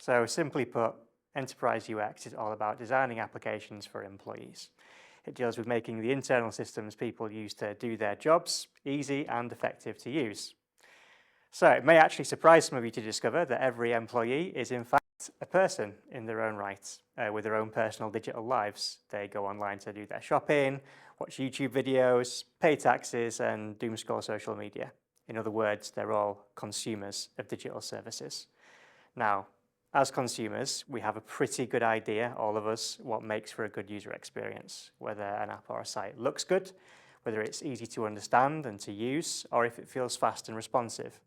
So simply put, enterprise UX is all about designing applications for employees. It deals with making the internal systems people use to do their jobs easy and effective to use. So it may actually surprise some of you to discover that every employee is in fact a person in their own right, with their own personal digital lives. They go online to do their shopping, watch YouTube videos, pay taxes, and doomscroll social media. In other words, they're all consumers of digital services. Now, as consumers, we have a pretty good idea, all of us, what makes for a good user experience, whether an app or a site looks good, whether it's easy to understand and to use, or if it feels fast and responsive.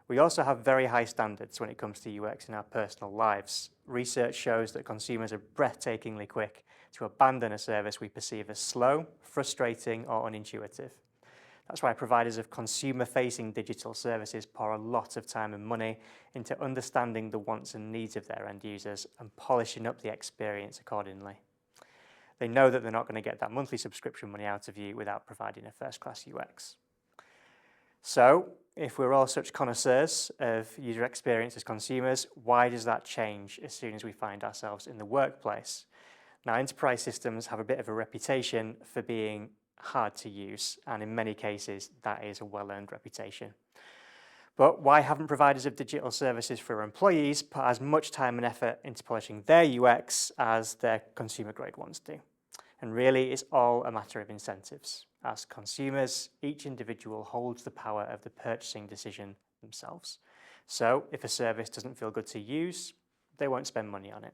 We also have very high standards when it comes to UX in our personal lives. Research shows that consumers are breathtakingly quick to abandon a service we perceive as slow, frustrating, or unintuitive. That's why providers of consumer-facing digital services pour a lot of time and money into understanding the wants and needs of their end users and polishing up the experience accordingly. They know that they're not going to get that monthly subscription money out of you without providing a first-class UX. So, if we're all such connoisseurs of user experience as consumers, why does that change as soon as we find ourselves in the workplace? Now, enterprise systems have a bit of a reputation for being hard to use, and in many cases, that is a well-earned reputation. But why haven't providers of digital services for employees put as much time and effort into polishing their UX as their consumer-grade ones do? And really, it's all a matter of incentives. As consumers, each individual holds the power of the purchasing decision themselves. So, if a service doesn't feel good to use, they won't spend money on it.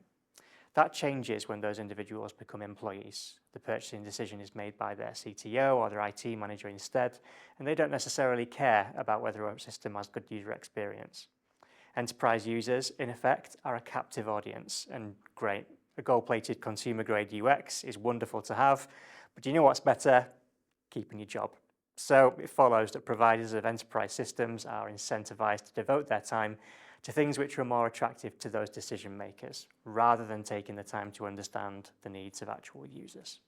That changes when those individuals become employees. The purchasing decision is made by their CTO or their IT manager instead, and they don't necessarily care about whether a system has good user experience. Enterprise users, in effect, are a captive audience, and great. A gold-plated consumer-grade UX is wonderful to have, but do you know what's better? Keeping your job. So it follows that providers of enterprise systems are incentivized to devote their time to things which are more attractive to those decision makers, rather than taking the time to understand the needs of actual users.